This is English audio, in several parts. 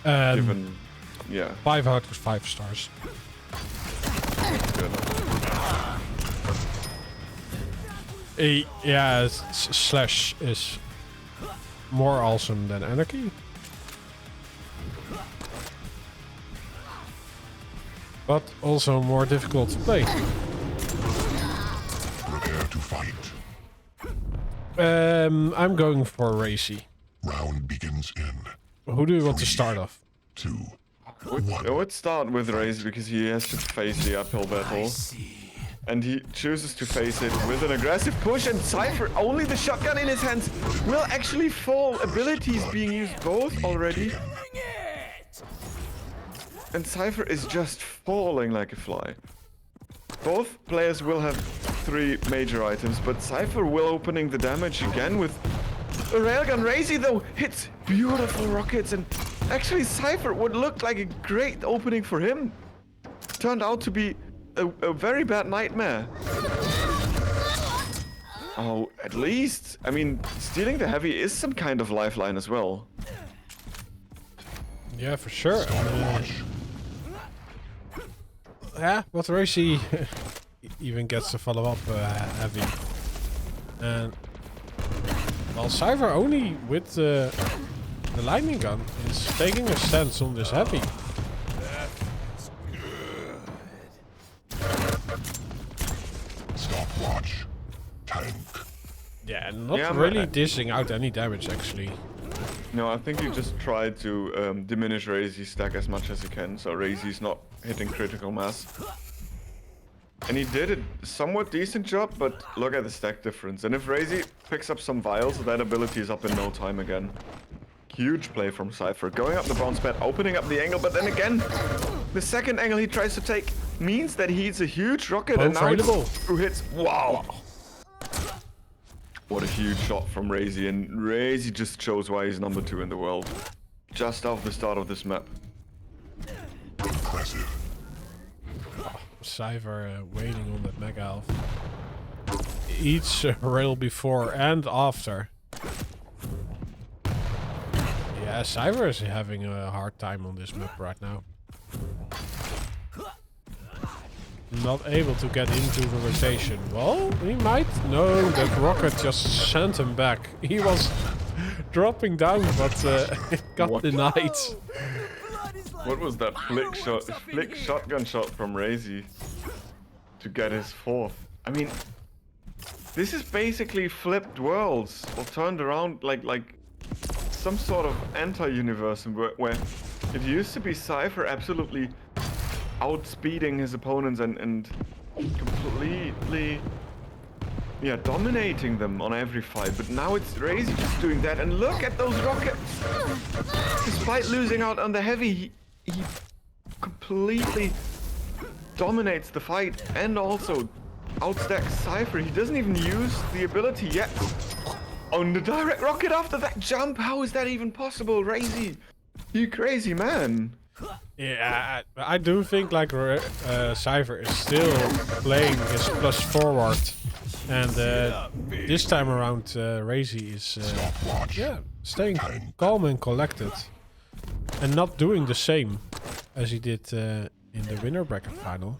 Given, yeah. 5 out of 5 stars. Yeah, Slash is more awesome than Anarchy. But also more difficult to play. Prepare to fight. I'm going for RAISY. Round begins in. Who do you want to start off? 2. I would start with RAISY because he has to face the uphill battle. And he chooses to face it with an aggressive push, and Cypher, only the shotgun in his hands, will actually fall. Abilities being used both already. And Cypher is just falling like a fly. Both players will have 3 major items, but Cypher will opening the damage again with a railgun. RAISY though hits beautiful rockets, and actually Cypher would look like a great opening for him. Turned out to be a very bad nightmare. Oh, at least, I mean, stealing the heavy is some kind of lifeline as well. Yeah, for sure. Yeah, but RAISY even gets to follow up heavy. And well, Cypher only with the lightning gun is taking a stance on this heavy. Stopwatch. Tank. Yeah, not really dishing out any damage actually. No, I think he just tried to diminish RAISY's stack as much as he can, so RAISY's not hitting critical mass. And he did a somewhat decent job, but look at the stack difference. And if RAISY picks up some vials, that ability is up in no time again. Huge play from Cypher. Going up the bounce pad, opening up the angle, but then again, the second angle he tries to take means that he hits a huge rocket, and now it's 2 hits. Wow! What a huge shot from RAISY, and RAISY just shows why he's number 2 in the world. Just off the start of this map. Impressive. Cypher waiting on that mega health. Each rail before and after. Yeah, Cypher is having a hard time on this map right now. Not able to get into the rotation. Well, he might. No, that rocket just sent him back. He was dropping down, but got denied. What was that flick shotgun shot from RAISY to get his 4th? I mean, this is basically flipped worlds, or turned around like some sort of anti-universe where it used to be Cypher absolutely outspeeding his opponents and completely dominating them on every fight, but now it's RAISY just doing that, and look at those rockets! Despite losing out on the heavy, he completely dominates the fight and also outstacks Cypher. He doesn't even use the ability yet. On the direct rocket after that jump, how is that even possible, RAISY? You crazy man. Yeah, I do think like Cypher is still playing his plus forward, and this time around RAISY is staying calm and collected, and not doing the same as he did in the winner bracket final.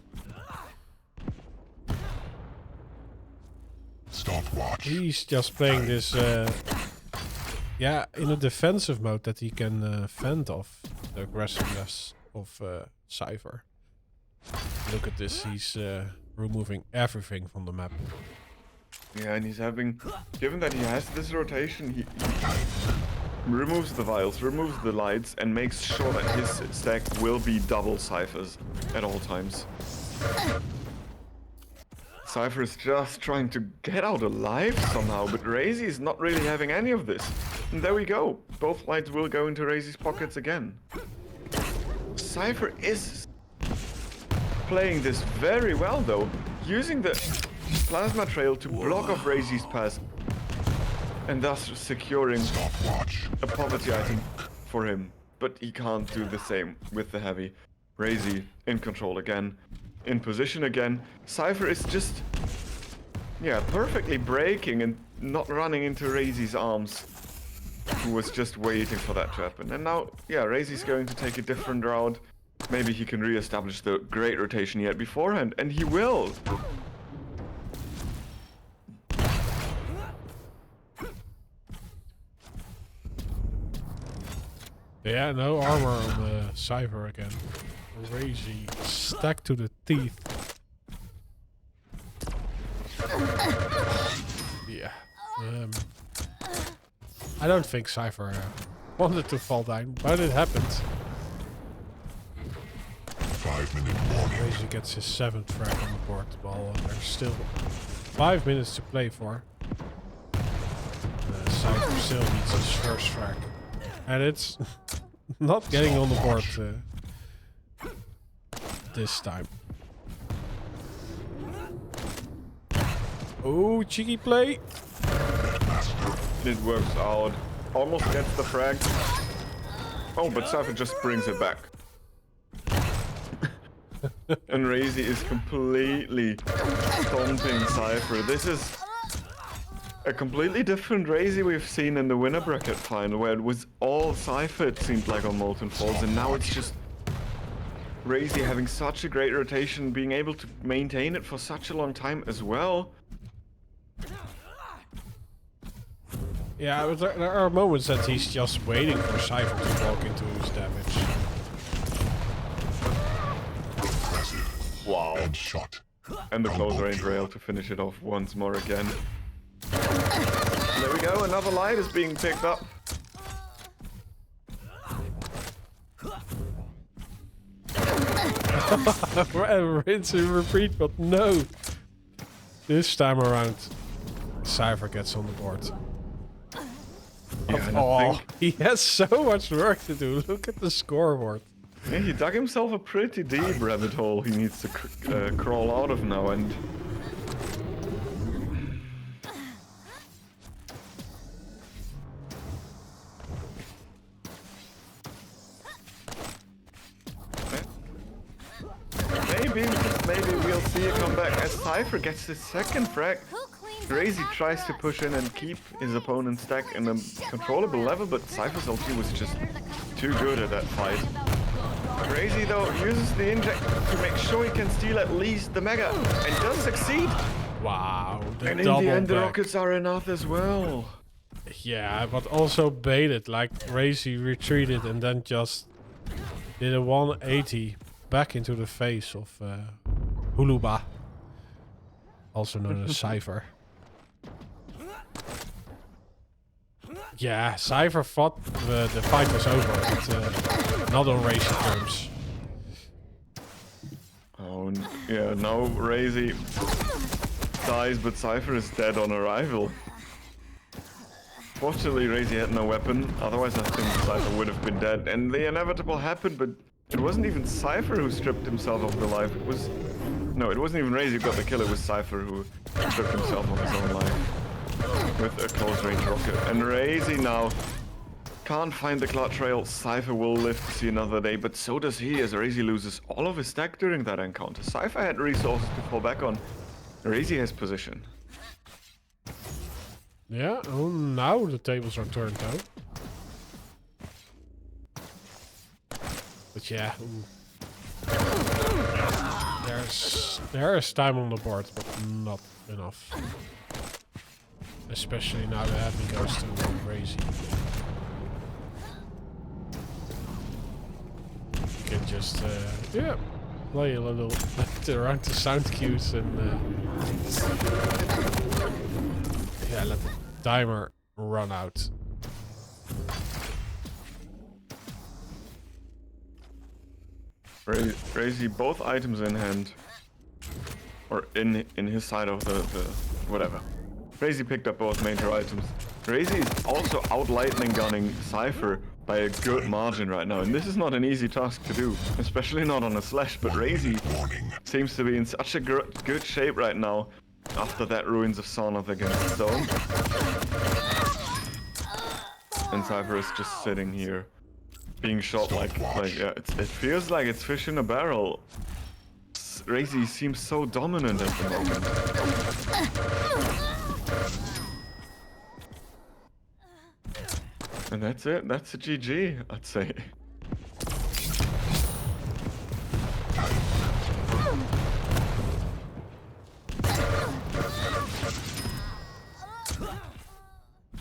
Stopwatch. He's just playing this in a defensive mode that he can fend off the aggressiveness of Cypher. Look at this, he's removing everything from the map. Yeah, and he's having, given that he has this rotation, he removes the vials, removes the lights, and makes sure that his stack will be double Cypher's at all times. Cypher is just trying to get out alive somehow, but RAISY is not really having any of this. And there we go. Both lights will go into RAISY's pockets again. Cypher is playing this very well though, using the plasma trail to block off RAISY's pass, and thus securing a poverty item for him. But he can't do the same with the heavy. RAISY in control again. In position again. Cypher is just, perfectly breaking and not running into RAISY's arms. who was just waiting for that to happen. And now, yeah, RAISY's going to take a different route. Maybe he can re-establish the great rotation he had beforehand, and he will! Yeah, no armor on the Cypher again. RAISY stacked to the teeth. Yeah. I don't think Cypher wanted to fall down, but it happened. 5-minute warning. RAISY gets his 7th frag on the board while there's still 5 minutes to play for. Cypher still needs his first frag. And it's not getting on the board this time. Oh, cheeky play. It works out. Almost gets the frag. Oh, but Cypher just brings it back. And RAISY is completely stomping Cypher. This is a completely different RAISY we've seen in the winner bracket final, where it was all Cypher, it seemed like, on Molten Falls, and now it's just RAISY having such a great rotation, being able to maintain it for such a long time as well. Yeah, but there are moments that he's just waiting for Cypher to walk into his damage. Impressive. Wow. Headshot. And the close range rail to finish it off once more again. There we go, another light is being picked up. Rinse and repeat, but no. This time around, Cypher gets on the board. Yeah, and I Oh, think he has so much work to do. Look at the scoreboard. yeah, he dug himself a pretty deep rabbit hole he needs to crawl out of now, and maybe we'll see a comeback as Cypher gets his 2nd frag. RAISY tries to push in and keep his opponent's stack in a controllable level, but Cypher's ulti was just too good at that fight. RAISY though uses the inject to make sure he can steal at least the mega, and does succeed. Wow, the And in double the end, the back. rockets are enough as well. Yeah, but also baited. Like RAISY retreated and then just did a 180 back into the face of Huluba, also known as Cypher. Yeah, Cypher thought the fight was over, but not on RAISY terms. Oh, yeah, now RAISY dies, but Cypher is dead on arrival. Fortunately, RAISY had no weapon, otherwise I think Cypher would have been dead. And the inevitable happened, but it wasn't even Cypher who stripped himself of the life. It was... No, it wasn't even RAISY who got the kill, it was Cypher who stripped himself of his own life. With a close range rocket. And RAISY now can't find the clutch rail. Cypher will live to see another day, but so does he, as RAISY loses all of his stack during that encounter. Cypher had resources to fall back on. RAISY has position. Yeah, oh, now the tables are turned out. But yeah, there is time on the board, but not enough. Especially now the heavy goes to RAISY. You can just yeah, play a little around the sound cues and yeah, let the timer run out. RAISY both items in hand, or in his side of the whatever. RAISY picked up both major items. RAISY is also out lightning gunning Cypher by a good margin right now, and this is not an easy task to do, especially not on a slash. But RAISY seems to be in such a good shape right now after that Ruins of Sarnath against Zone. And Cypher is just sitting here, being shot like yeah, it feels like it's fish in a barrel. RAISY seems so dominant at the moment. And that's it. That's a GG, I'd say.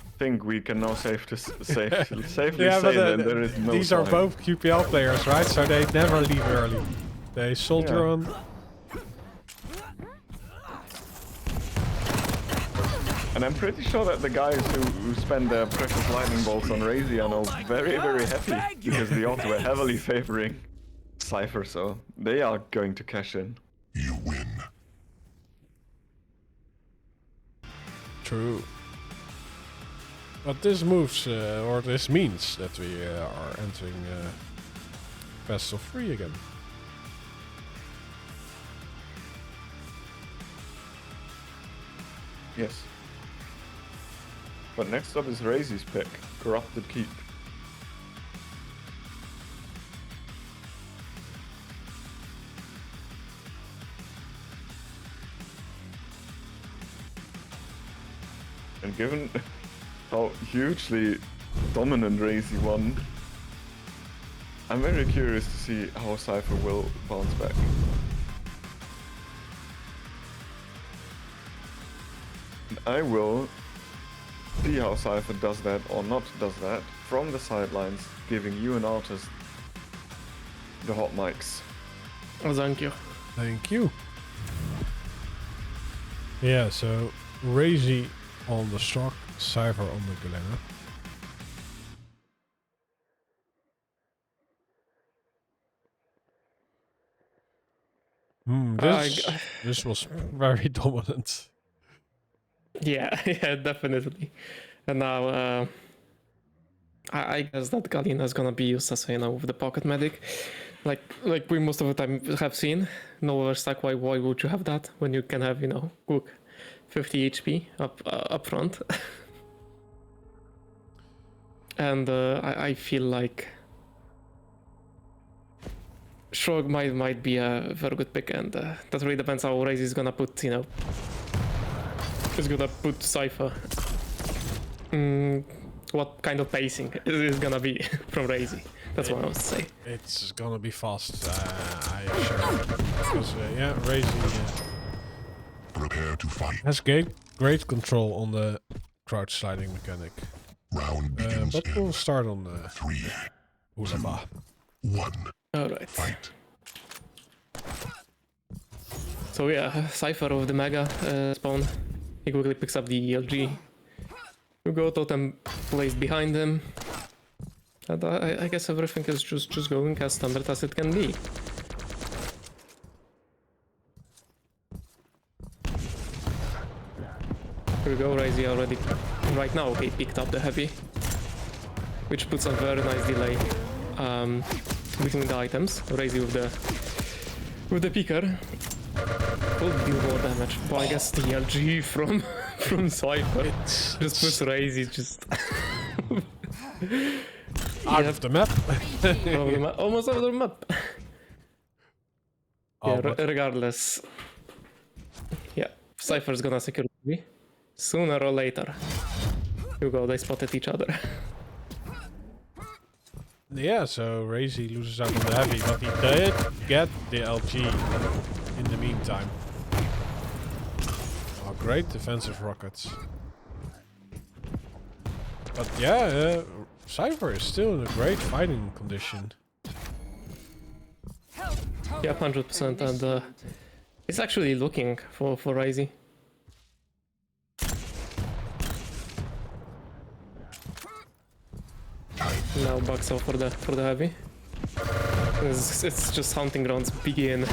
I think we can now safely say that there is no these are time. both QPL players, right? So they never leave early. They soldier Yeah. on. And I'm pretty sure that the guys who spend their precious lightning bolts on RAISY are now very, very happy because the odds were heavily favoring Cypher, so they are going to cash in. You win. True. But this moves, or this means that we are entering best of 3 again. Yes. But next up is RAISY's pick, Corrupted Keep. And given how hugely dominant RAISY won, I'm very curious to see how Cypher will bounce back. And I will see how Cypher does that or not does that from the sidelines, giving you and Artis the hot mics. Oh, thank you. Thank you. Yeah, so RAISY on the stock, Cypher on the Galena. This was very dominant. Yeah, yeah, definitely. And now, I guess that Galina is gonna be used as, you know, with the pocket medic, like we most of the time have seen. No overstack. Why would you have that when you can have, you know, Cook 50 HP up front? And I feel like Shrug might be a very good pick, and that really depends how RAISY is gonna put, you know, is gonna put Cypher. What kind of pacing is gonna be from RAISY? That's what I was say. It's gonna be fast, I assure you. Because, yeah, RAISY Prepare to fight. has great control on the crouch sliding mechanic. Round begins But in we'll start on the 3, Ulama. 1. Alright. Fight. So yeah, Cypher of the Mega spawn. He quickly picks up the ELG. You go totem placed behind him. And I guess everything is just going as standard as it can be. Here we go, RAISY already. Right now he picked up the heavy, which puts a very nice delay between the items. RAISY with the picker will deal more damage. But I guess the LG from Cypher just puts RAISY just Out of the map. almost over the map. Oh, Yeah, but regardless. Yeah, Cypher's gonna secure me sooner or later. You go, they spotted each other. yeah, so RAISY loses out on the heavy, but he did get the LG in the meantime. Oh, great defensive rockets. But yeah, Cypher is still in a great fighting condition. Yeah, 100%, and it's actually looking for RAISY. Now bucks off for the heavy. It's just hunting grounds begin.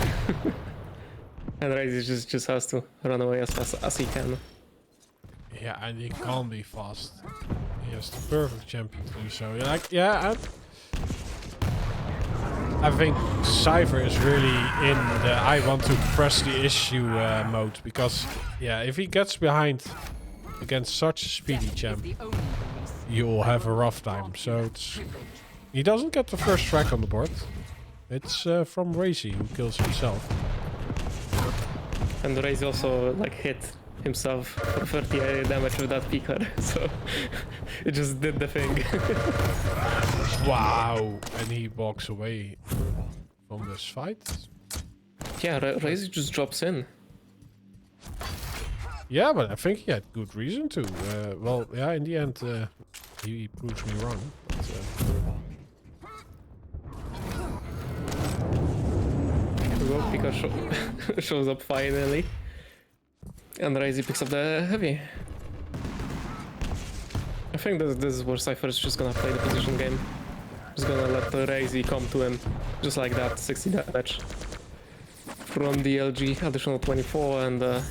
And RAISY just has to run away as fast as he can. Yeah, and he can't be fast. He has the perfect champion to do so. Like, yeah, I think Cypher is really in the I want to press the issue mode, because yeah, if he gets behind against such a speedy champ, you'll have a rough time. So he doesn't get the first track on the board. It's from RAISY who kills himself. And RAISY also like hit himself for 30 damage with that picker, so it just did the thing. Wow, and he walks away from this fight. Yeah, RAISY just drops in. Yeah, but I think he had good reason to. Well, yeah, in the end, he proves me wrong. But, Picker shows up finally, and RAISY picks up the heavy. I think this is where Cypher is just gonna play the position game. Just gonna let the RAISY come to him, just like that, 60 damage. From the LG, additional 24, and oh,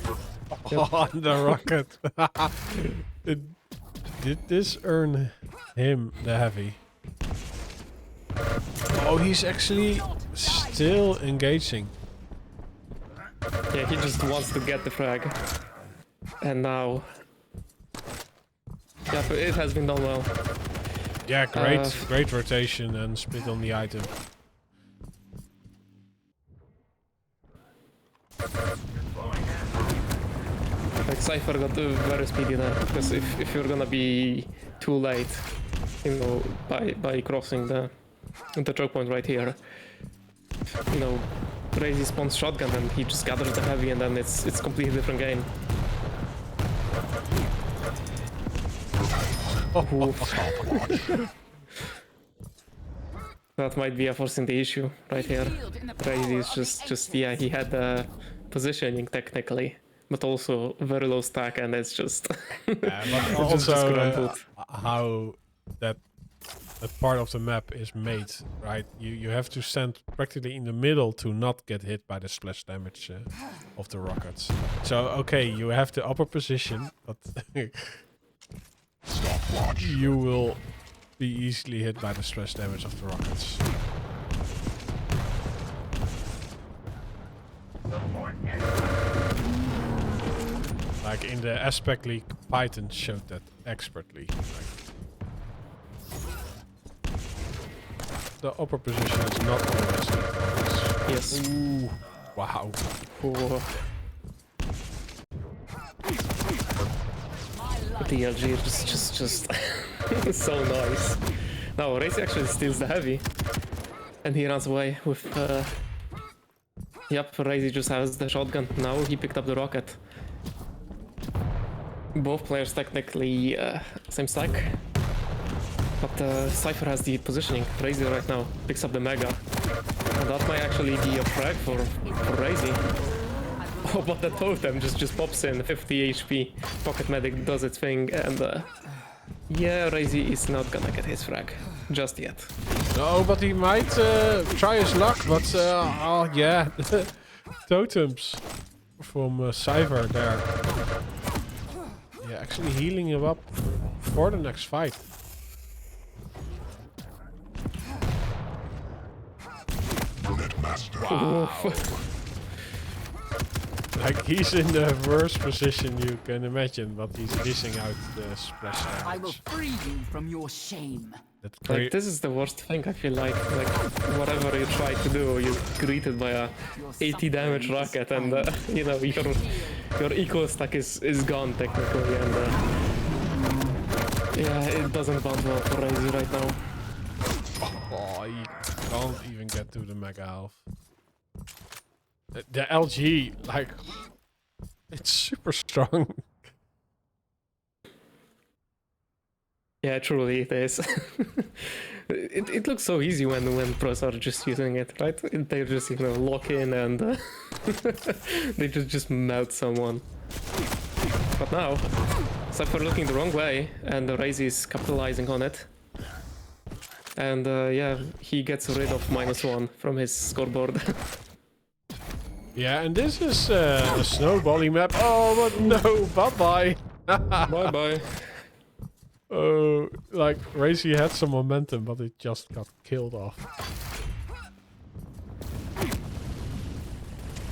the rocket. Did this earn him the heavy? Oh, he's actually still engaging. yeah, he just wants to get the frag. And now... yeah, but it has been done well. Yeah, great rotation and split on the item. Like, Cypher got very speedy there, because if you're gonna be too late, you know, by crossing the choke point right here, you know, RAISY spawns shotgun and he just gathers the heavy, and then it's completely different game. Oh, that might be a forcing the issue right here. RAISY is just yeah, he had the positioning technically, but also very low stack, and it's just Yeah, but just also crumpled. how that part of the map is made, right? You have to stand practically in the middle to not get hit by the splash damage of the rockets. So okay, you have the upper position, but you will be easily hit by the splash damage of the rockets. Like in the Aspect League, Python showed that expertly. The upper position is not always the focus. Yes. Ooh, wow. Ooh. The LG is just so nice. Now RAISY actually steals the heavy, and he runs away with. Yep, RAISY just has the shotgun. Now he picked up the rocket. Both players technically same stack, but Cypher has the positioning. RAISY right now picks up the mega, and that might actually be a frag for RAISY. Oh, but the totem just pops in, 50 HP. Pocket Medic does its thing, and yeah, RAISY is not gonna get his frag just yet. No, but he might try his luck, but oh yeah. Totems from Cypher there. Yeah, actually healing him up for the next fight. Wow. Like, he's in the worst position you can imagine, but he's dishing out the splash damage. I will free you from your shame. Like, this is the worst thing, I feel like whatever you try to do, you're greeted by a 80 damage rocket, and you know, your eco stack is gone technically, and yeah, it doesn't bond well for RAISY right now. Oh, he can't even get to the mega health. The LG, like, it's super strong. Yeah, truly it is. It looks so easy when pros are just using it, right? They just, you know, lock in and they just melt someone. But now, Cypher looking the wrong way, and RAISY is capitalizing on it. And yeah, he gets rid of -1 from his scoreboard. Yeah, and this is a snowballing map. Oh, but no, bye-bye. Bye-bye. Oh, like, RAISY had some momentum, but it just got killed off.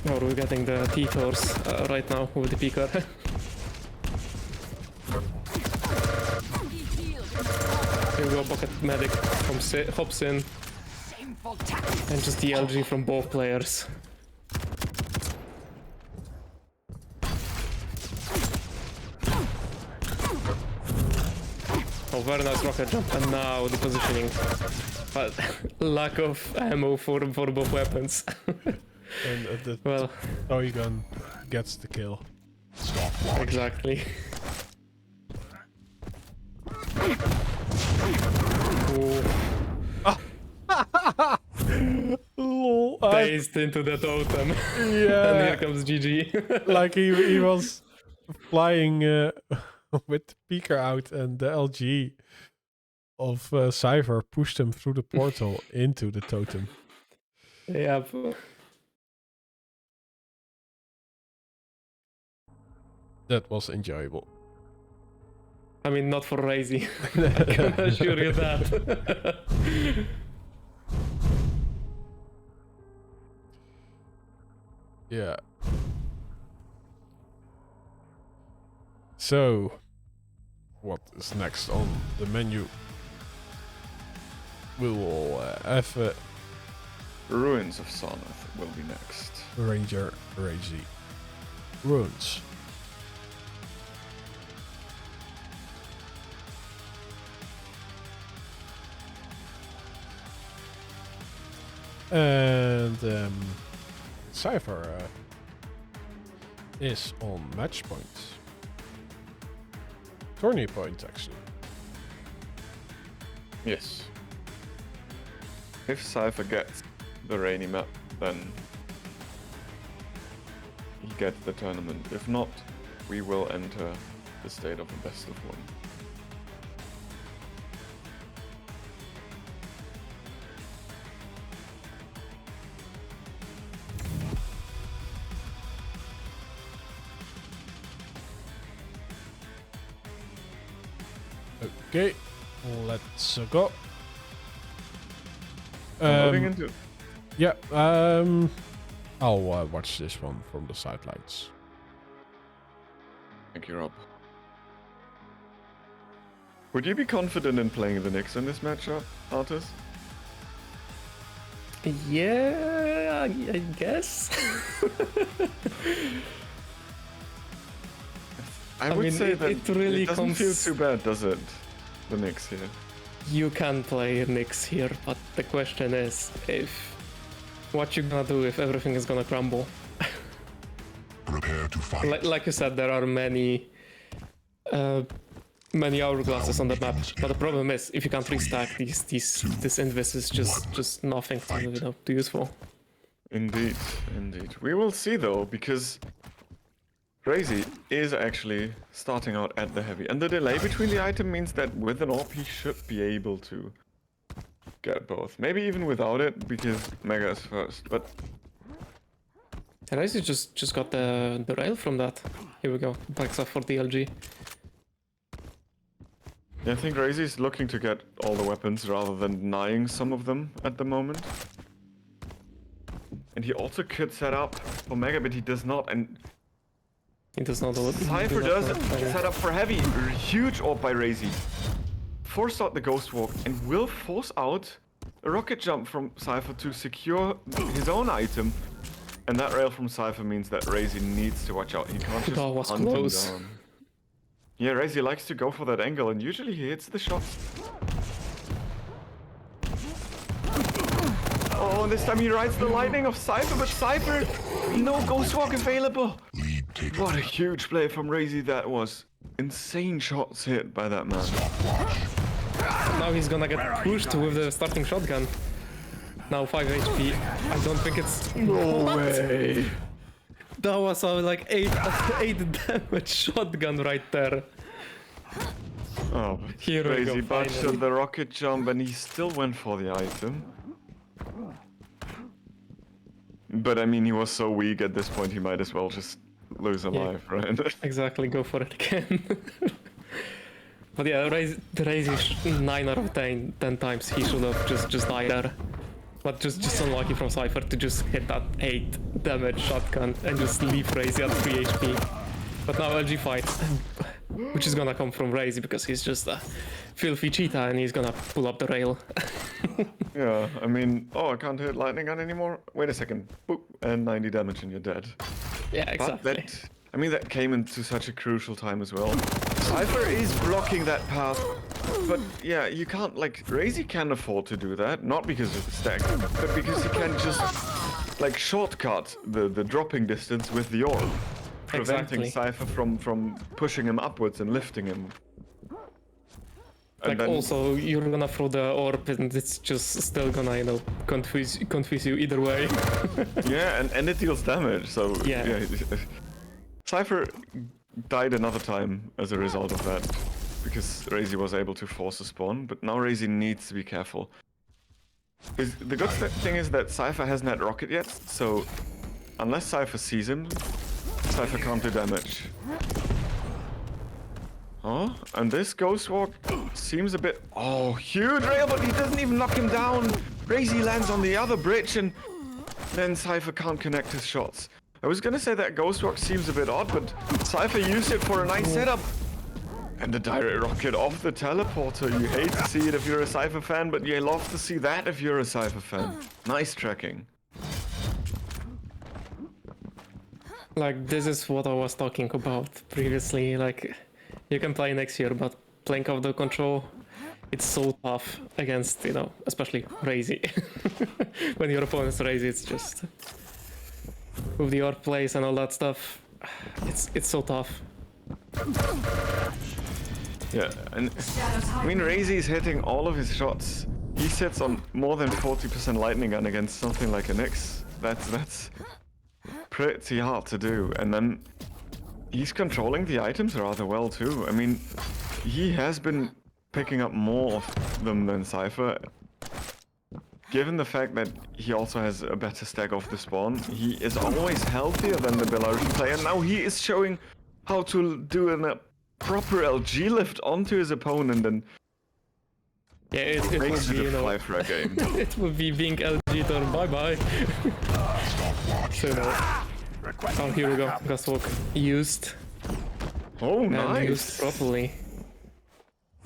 Now we're getting the T-Tors right now with the Picker. Here we go, Pocket Medic hops in, and just the LG from both players. Oh, very nice rocket jump, and now the positioning. But lack of ammo for both weapons. And the Well, toy gun gets the kill. exactly. Ooh, Lol, based into the totem. And yeah, here comes GG. like he was flying with the peeker out, and the LG of Cypher pushed him through the portal into the totem. Yep. That was enjoyable. I mean, not for RAISY. I can assure you that. Yeah. So, what is next on the menu? We will have Ruins of Sarnath will be next. Ranger RAISY Runes. And Cypher is on match point. Tourney point, actually. Yes. If Cypher gets the rainy map, then he gets the tournament. If not, we will enter the state of a best of one. Okay, let's go. Moving into Yeah, I'll watch this one from the sidelines. Thank you, Rob. Would you be confident in playing the Knicks in this matchup, Artis? Yeah, I guess. I would mean, say it- that it really doesn't feel comes- too bad, does it? The Knicks here. You can play Knicks here, but the question is if what you gonna do if everything is gonna crumble. Prepare to fight. Like you said, there are many hourglasses on the map, but the problem is if you can't restack this invis is just nothing to useful. Indeed, indeed. We will see though, because RAISY is actually starting out at the heavy, and the delay between the item means that with an AWP he should be able to get both. Maybe even without it, because Mega is first, but And RAISY just got the rail from that. Here we go, backs up for the LG. I think RAISY is looking to get all the weapons rather than denying some of them at the moment. And he also could set up for Mega, but he does not, and He does not do it. Cypher do not does know. set up for heavy. Huge AWP by RAISY. Force out the Ghost Walk and will force out a rocket jump from Cypher to secure his own item. And that rail from Cypher means that RAISY needs to watch out. He can't just That was hunt him close. down. Yeah, RAISY likes to go for that angle, and usually he hits the shots. Oh, and this time he rides the lightning of Cypher, but Cypher, no Ghost Walk available. Lead taken. What a huge play from RAISY that was. Insane shots hit by that man. Now he's gonna get pushed with the starting shotgun. Now 5 HP. I don't think it's... No way. That was like 8 damage shotgun right there. Oh, Here we RAISY go, botched finally. the rocket jump and he still went for the item. But I mean, he was so weak at this point, he might as well just lose a Yeah. life, right? Exactly, go for it again. But yeah, the RAISY 9 out of 10 times he should have just died there. But just unlucky from Cypher to just hit that 8 damage shotgun and just leave RAISY at 3 HP. But now LG fight, which is gonna come from RAISY because he's just a filthy cheetah and he's gonna pull up the rail. Yeah, I mean, oh, I can't hit lightning gun anymore. Wait a second. Boop, and 90 damage and you're dead. Yeah, But exactly. that came into such a crucial time as well. Cypher is blocking that path But yeah, you can't, like, RAISY can afford to do that, not because of the stack, but because he can just, like, shortcut the dropping distance with the orb, preventing Exactly. Cypher from pushing him upwards and lifting him. And Like then- also, you're gonna throw the orb and it's just still gonna, you know, confuse you either way. Yeah, and it deals damage, so Yeah. Cypher died another time as a result of that, because RAISY was able to force a spawn, but now RAISY needs to be careful. The good thing is that Cypher hasn't had rocket yet, so unless Cypher sees him, Cypher can't do damage. Oh, and this Ghost Walk seems a bit... Oh, huge rail, but he doesn't even knock him down! RAISY lands on the other bridge, and then Cypher can't connect his shots. I was gonna say that Ghost Walk seems a bit odd, but Cypher used it for a nice setup. And the direct rocket off the teleporter. You hate to see it if you're a Cypher fan, but you love to see that if you're a Cypher fan. Nice tracking. Like, this is what I was talking about previously. Like, you can play next year, but playing off the control, it's so tough against, you know, especially RAISY. When your opponent's RAISY, it's just... With the orb plays and all that stuff, it's so tough. Yeah, and I mean, RAISY is hitting all of his shots. He sits on more than 40% lightning gun against something like a Nyx. That's pretty hard to do. And then he's controlling the items rather well too. I mean, he has been picking up more of them than Cypher. Given the fact that he also has a better stack off the spawn, he is always healthier than the Belarusian player. Now he is showing how to do a proper LG lift onto his opponent, and Yeah, it will makes be, it you a know, fly-frag game. it will be being LG'd or bye-bye. So, no. Oh, here we go. Ghost Walk used. Oh, And nice! used properly.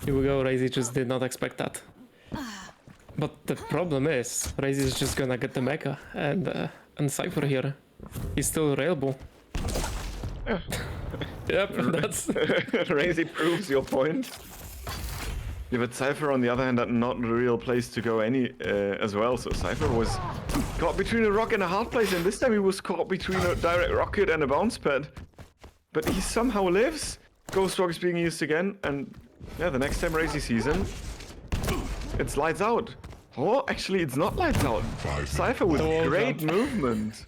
Here we go, RAISY just did not expect that. But the problem is, RAISY is just gonna get the mecha, and Cypher here. He's still railable. Yep, that's... RAISY proves your point. Yeah, but Cypher, on the other hand, had not a real place to go as well. So Cypher was caught between a rock and a hard place, and this time he was caught between a direct rocket and a bounce pad. But he somehow lives. Ghost Walk is being used again, and yeah, the next time RAISY sees him, it's lights out. Oh, actually, it's not lights out. Cypher with wall great jump. movement.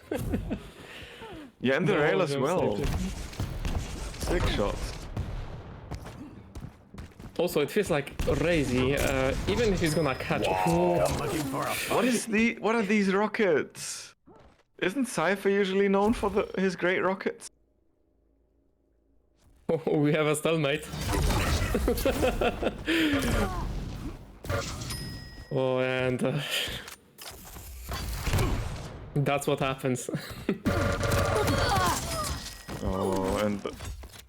Yeah, and the rail as well. Sick shots. Also, it feels like RAISY, even if he's gonna catch... What are these rockets? Isn't Cypher usually known for his great rockets? Oh, we have a stalemate. Oh, and... that's what happens. Oh, and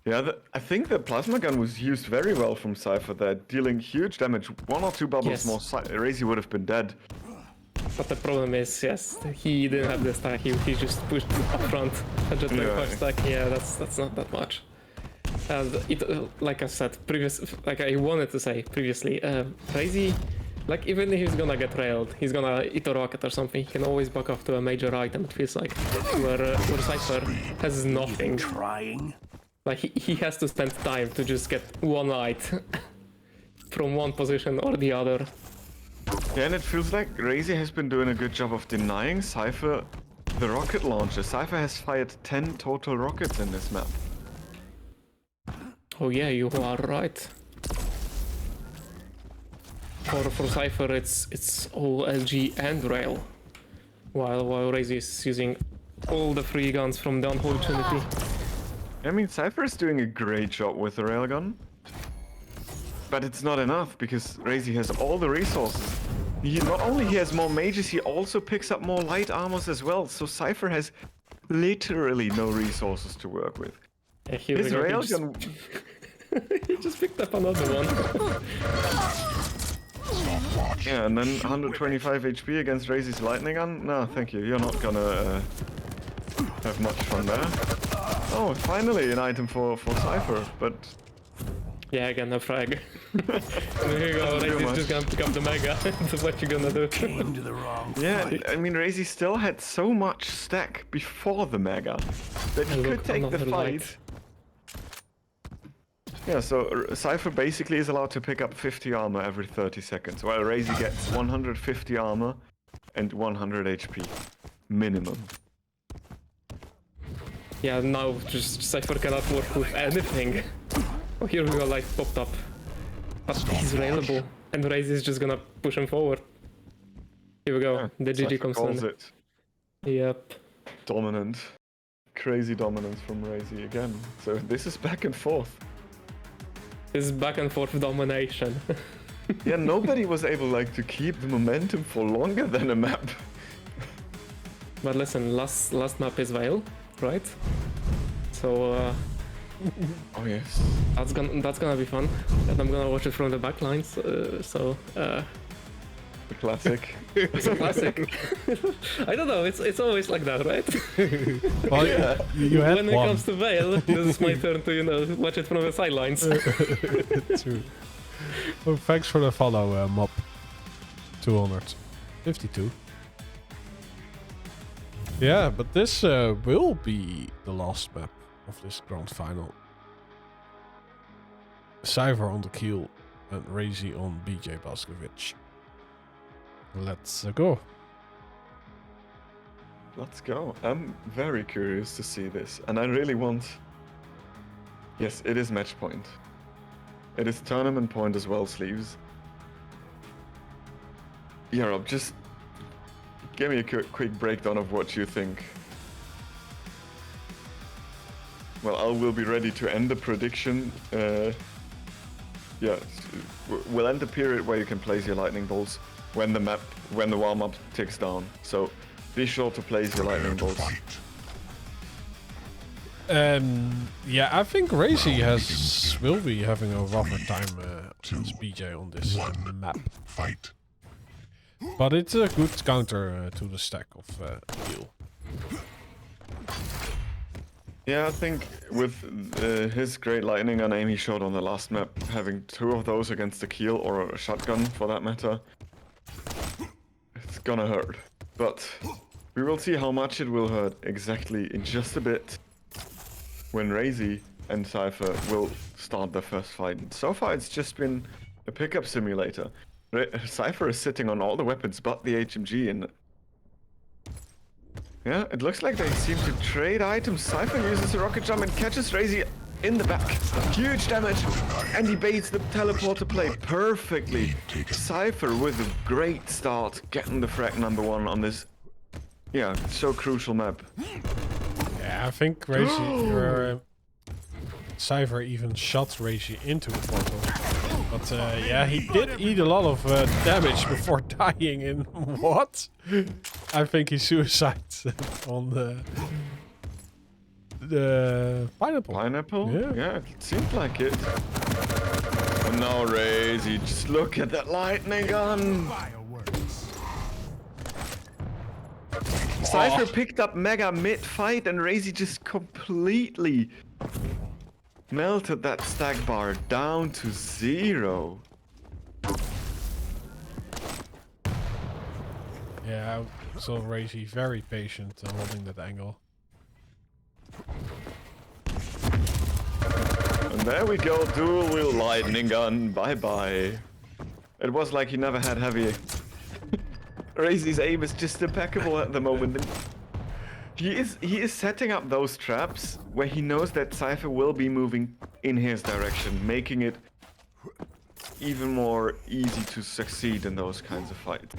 yeah, I think the plasma gun was used very well from Cypher there, dealing huge damage. 1 or 2 bubbles Yes. more, RAISY would have been dead. But the problem is, yes, he didn't have the stack. He just pushed up front a jet Yeah. stack. Yeah, that's not that much. And it, like I said, like I wanted to say previously, RAISY, like even if he's gonna get railed, he's gonna eat a rocket or something, he can always back off to a major item, it feels like. Where Cypher has nothing. Trying. Like he has to spend time to just get one light from one position or the other. Yeah, and it feels like RAISY has been doing a good job of denying Cypher the rocket launcher. Cypher has fired 10 total rockets in this map. Oh yeah, you are right. For Cypher, it's all LG and rail, while RAISY is using all the free guns from the opportunity. I mean, Cypher is doing a great job with the railgun, but it's not enough because RAISY has all the resources. Not only he has more mages, he also picks up more light armors as well. So Cypher has literally no resources to work with. Yeah, here His we go. railgun. He just picked up another one. Yeah, and then 125 HP against RAISY's lightning gun? No, thank you. You're not gonna have much fun there. Oh, finally an item for Cypher, but Yeah, again, a frag. Here you go, Too Raisy's much. just gonna pick up the mega. That's what you're gonna do. Came to the wrong Yeah, fight. I mean, RAISY still had so much stack before the Mega that he And could look, take the another fight. light. Yeah, so Cypher basically is allowed to pick up 50 armor every 30 seconds, while RAISY gets 150 armor and 100 HP. Minimum. Yeah, now just Cypher cannot work with anything. Oh, here we go, light popped up. But he's available, and Raise is just gonna push him forward. Here we go, Yeah, the GG Cypher comes calls in. it. Yep. Dominant. Crazy dominance from RAISY again. So this is back and forth. This back and forth domination. Yeah, nobody was able like to keep the momentum for longer than a map. But listen, last map is Veil, right? So Oh yes. that's gonna be fun, and I'm gonna watch it from the backlines. The classic. It's a classic. I don't know. It's always like that, right? Well, Yeah. you had When it one. comes to Veil, this is my turn to watch it from the sidelines. True. Oh, thanks for the follow, Mop. 252. Yeah, but this will be the last map of this grand final. Cypher on the kill and RAISY on BJ Blazkowicz. Let's go. Let's go. I'm very curious to see this, and I really want. Yes, it is match point. It is tournament point as well, sleeves. Yeah, Rob, just give me a quick breakdown of what you think. Well, I will be ready to end the prediction. Yeah, we'll end the period where you can place your lightning bolts when the warm-up ticks down. So be sure to place your lightning bolts. Yeah, I think RAISY will be having a rougher time as BJ on this map. Fight. But it's a good counter to the stack of heal. Yeah, I think with his great lightning gun aim he showed on the last map, having 2 of those against a keel or a shotgun for that matter, it's gonna hurt. But we will see how much it will hurt exactly in just a bit when RAISY and Cypher will start their first fight. So far it's just been a pickup simulator. Cypher is sitting on all the weapons but the HMG, and yeah, it looks like they seem to trade items. Cypher uses a rocket jump and catches RAISY in the back. Huge damage, and he baits the teleporter play perfectly. Cypher with a great start, getting the frag number 1 on this, yeah, so crucial map. Yeah, I think RAISY, Cypher even shot RAISY into the portal. But yeah, he did eat a lot of damage before dying in what? I think he suicides on the pineapple. Pineapple? Yeah. It seemed like it. And now RAISY, just look at that lightning gun! Cypher picked up Mega mid-fight and RAISY just completely melted that stack bar down to 0. Yeah, I saw RAISY very patient holding that angle. And there we go, dual wheel lightning gun, bye-bye. It was like he never had heavy. RAISY's aim is just impeccable at the moment. And he is setting up those traps where he knows that Cypher will be moving in his direction, making it even more easy to succeed in those kinds of fights.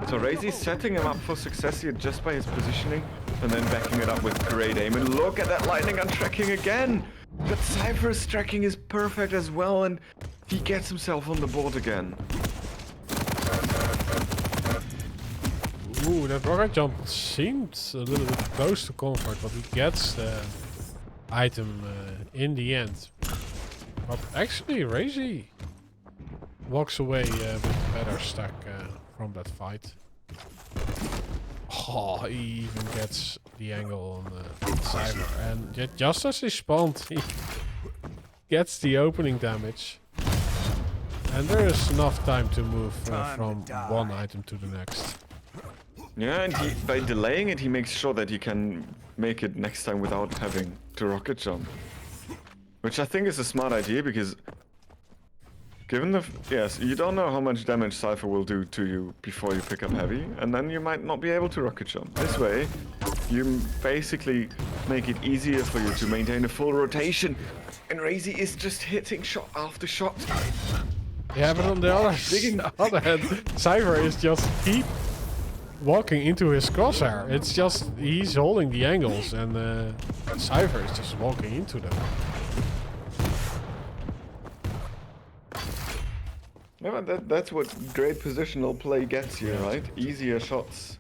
So RAISY's setting him up for success here just by his positioning, and then backing it up with great aim. And look at that lightning gun tracking again! But Cypher's tracking is perfect as well, and he gets himself on the board again. Ooh, that rocket jump seemed a little bit close to comfort, but he gets the item in the end. But actually, RAISY walks away with a better stack from that fight. Oh, he even gets the angle on Cypher. And just as he spawned, he gets the opening damage. And there is enough time to move from one item to the next. Yeah, and by delaying it, he makes sure that he can make it next time without having to rocket jump. Which I think is a smart idea, because given the... Yes, you don't know how much damage Cypher will do to you before you pick up heavy, and then you might not be able to rocket jump. This way, you basically make it easier for you to maintain a full rotation, and RAISY is just hitting shot after shot. Yeah, but on the other hand, Cypher is just keep walking into his crosshair. It's just, he's holding the angles, and Cypher is just walking into them. No, that's what great positional play gets you, right? Easier shots.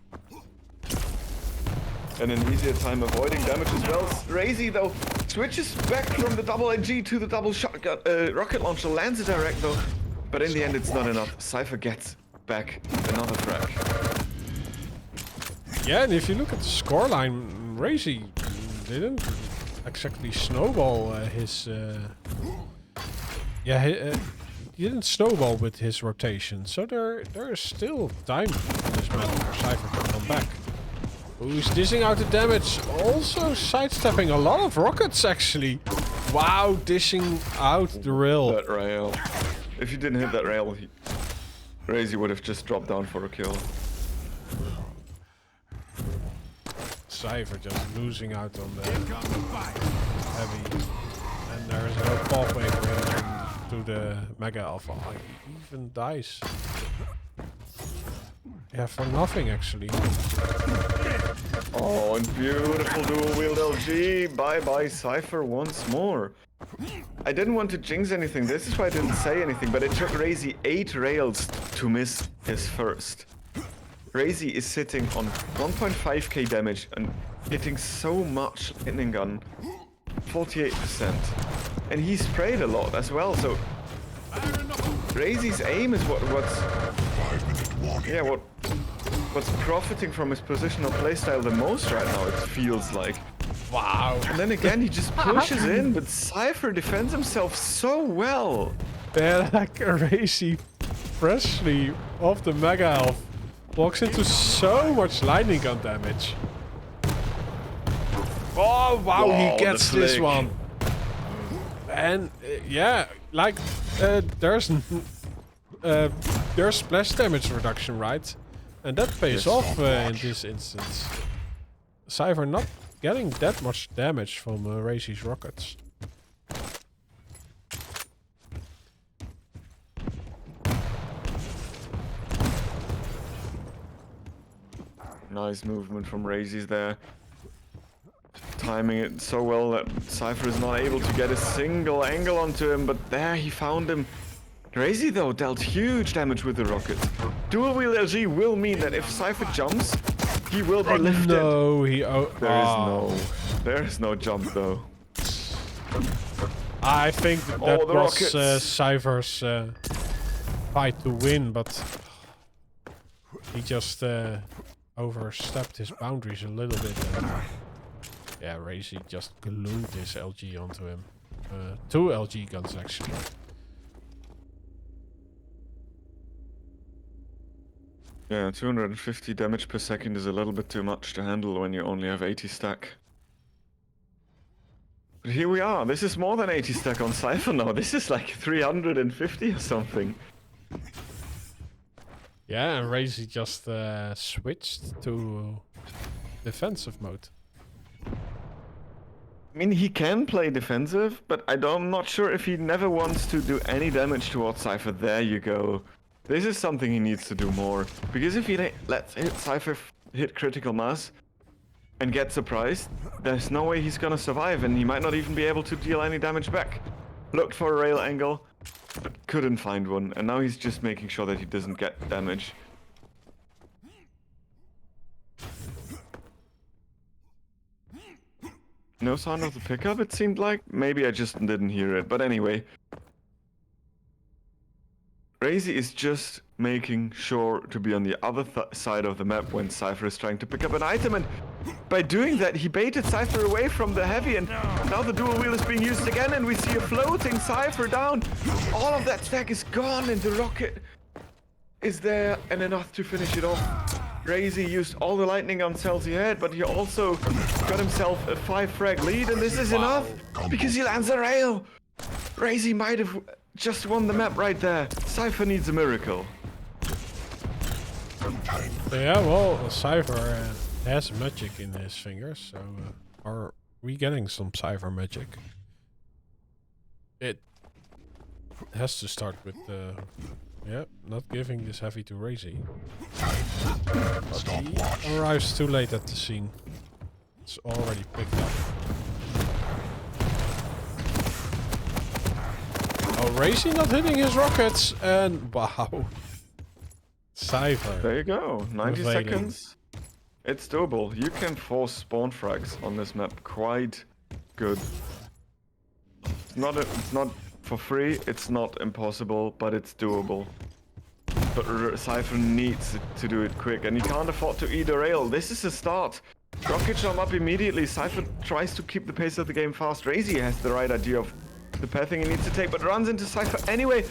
And an easier time avoiding damage as well. RAISY, though, switches back from the double NG to the double shotgun. Rocket launcher lands a direct, though. But in the end, it's not enough. Cypher gets back another frag. Yeah, and if you look at the scoreline, RAISY didn't exactly snowball his... he didn't snowball with his rotation, so there is still time in this map for Cypher to come back. Who's dishing out the damage? Also sidestepping a lot of rockets, actually. Wow, dishing out the rail. That rail. If you didn't hit that rail, RAISY would have just dropped down for a kill. Cypher just losing out on the heavy. And there's no pathway for him to the Mega Alpha. He even dies. Yeah, for nothing, actually. Oh, and beautiful dual wield LG. Bye-bye Cypher once more. I didn't want to jinx anything. This is why I didn't say anything, but it took RAISY 8 rails to miss his first. RAISY is sitting on 1.5k damage and hitting so much lightning gun. 48%. And he sprayed a lot as well, so RAISY's aim is what's profiting from his positional playstyle the most right now, it feels like. Wow. And then again, he just pushes in, but Cypher defends himself so well. Yeah, like RAISY freshly off the Mega Elf walks into so much lightning gun damage. Oh wow, Wow, he gets the this flick. one. And yeah, like there's splash damage reduction, right? And that pays Yes, off so in much. this instance. Cypher not getting that much damage from RAISY's rockets. Nice movement from RAISY's there. Timing it so well that Cypher is not able to get a single angle onto him, but there he found him. RAISY though dealt huge damage with the rocket. Dual wheel LG will mean that if Cypher jumps, he will be lifted. No, he There is no jump though. I think that Oh, the was rockets. Cypher's fight to win, but he just overstepped his boundaries a little bit. And, yeah, RAISY just glued his LG onto him. 2 LG guns actually. Yeah, 250 damage per second is a little bit too much to handle when you only have 80 stack. But here we are. This is more than 80 stack on Cypher now. This is like 350 or something. Yeah, and RAISY just switched to defensive mode. I mean, he can play defensive, but I'm not sure if he never wants to do any damage towards Cypher. There you go. This is something he needs to do more. Because if he lets Cypher hit critical mass and get surprised, there's no way he's gonna survive, and he might not even be able to deal any damage back. Looked for a rail angle, but couldn't find one, and now he's just making sure that he doesn't get damage. No sound of the pickup, it seemed like. Maybe I just didn't hear it, but anyway. RAISY is just making sure to be on the other side of the map when Cypher is trying to pick up an item, and by doing that he baited Cypher away from the heavy, and now the dual wheel is being used again and we see a floating Cypher down. All of that stack is gone and the rocket is there and enough to finish it off. RAISY used all the lightning on cells he had, but he also got himself a 5 frag lead, and this is enough because he lands a rail. RAISY might have just won the map right there. Cypher needs a miracle. Yeah, well, Cypher has magic in his fingers, so are we getting some Cypher magic? It has to start with yeah, not giving this heavy to RAISY. He arrives too late at the scene. It's already picked up. Oh, RAISY not hitting his rockets, and wow. Cypher. There you go, 90 Prevailing. seconds. It's doable. You can force spawn frags on this map quite good. It's not for free, it's not impossible, but it's doable. But Cypher needs to do it quick, and he can't afford to eat a rail. This is a start. Rocket jump up immediately. Cypher tries to keep the pace of the game fast. RAISY has the right idea of the pathing he needs to take, but runs into Cypher anyway.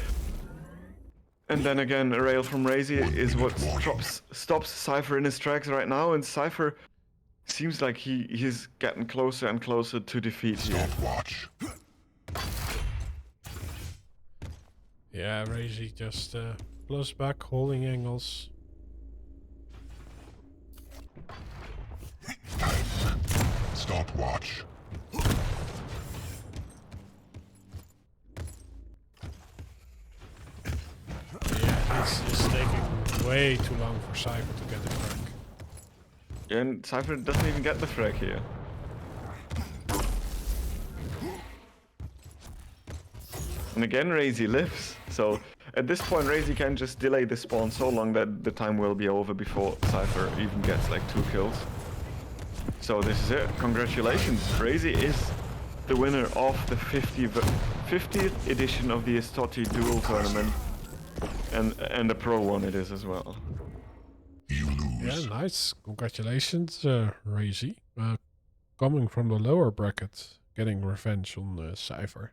And then again, a rail from RAISY is what stops Cypher in his tracks right now, and Cypher seems like he's getting closer and closer to defeat here. Stopwatch. Yeah, RAISY just plus back, holding angles. Stopwatch. Yeah, it's taking way too long for Cypher to get the crack. And Cypher doesn't even get the frag here. And again, RAISY lives. So at this point, RAISY can just delay the spawn so long that the time will be over before Cypher even gets like 2 kills. So this is it. Congratulations. RAISY is the winner of the 50th edition of the Estoty duel tournament. And the pro one it is as well. You lose. Yeah, nice. Congratulations, RAISY. Coming from the lower bracket, getting revenge on Cypher.